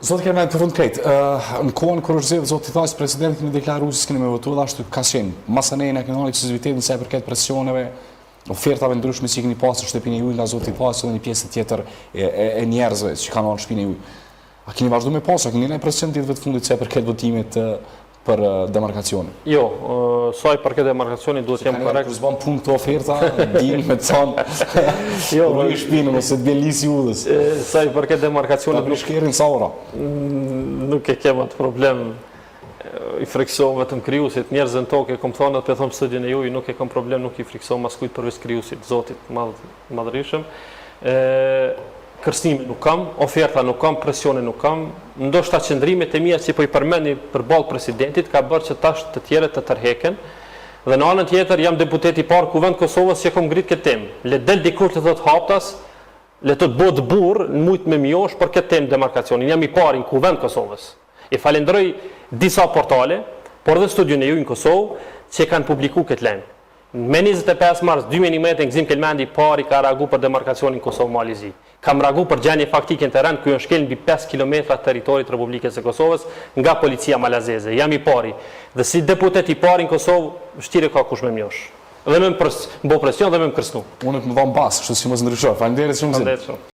Zotë kërë me të fund krejt, në kohën kërë është zedhe, zotë të thasë, presidenti kënë deklaru që s'kene me votu, dhe ashtu ka qenë. Masanejnë e kënë hali qëzivitetin se e përket presioneve, ofertave ndryshme që i këni pasë shtëpinë e juj nga zotë të thasë dhe një pjesë tjetër e njerëzve që kanë në shpinë e juj. A keni vazhdu me pasë, a keni në presion ditëve të fundit se e përket votimit për demarkacionin? Jo, saj për këtë demarkacionin duhet jem korekt. Kërës banë punë këto oferta, din me të thonë, rrujë shpinë, nëse të bjellisi udhës. Saj për këtë demarkacionin... Ta shkerin sa ora? Nuk e kemë atë problem, i friksohem vetëm krijuesit, njerëzën tokë, kom thonë atë thom studion e juaj, nuk e kam problem, nuk i friksohem as kujt përveç krijuesit, Zotit madhërisëm. Kërcënime nuk kam, oferta nuk kam, presione nuk kam, ndoshta qëndrimet e mia që po i përmendni përballë presidentit ka bërë që tash të tjerët të tërheken. Dhe në anën tjetër jam deputet i parë Kuvend Kosovës që kam ngrit këtë temë. Le del dikur të thotë haptas, le të bëhet burr në mujt me mjosh për këtë temë demarkacionin. Jam i parë në Kuvend Kosovës. I falenderoj disa portale, por dhe studion e juaj në Kosovë që kanë publikuar këtë lajm. Me 25 mars 2011 Gzim Kelmendi pari ka reagu për demarkacionin Kosovë-Malizi. Kam reagu për gjendje faktike në terren, ku është mbi 5 km territorit të Republikës së Kosovës nga policia malazeze. Jam i pari dhe si deputet i pari në Kosovë, vështirë ka kush me mjosh. Dhe më presion dhe më kërcënu. Unë të më dham basë, kështu si mos ndryshoj. Faleminderit shumë.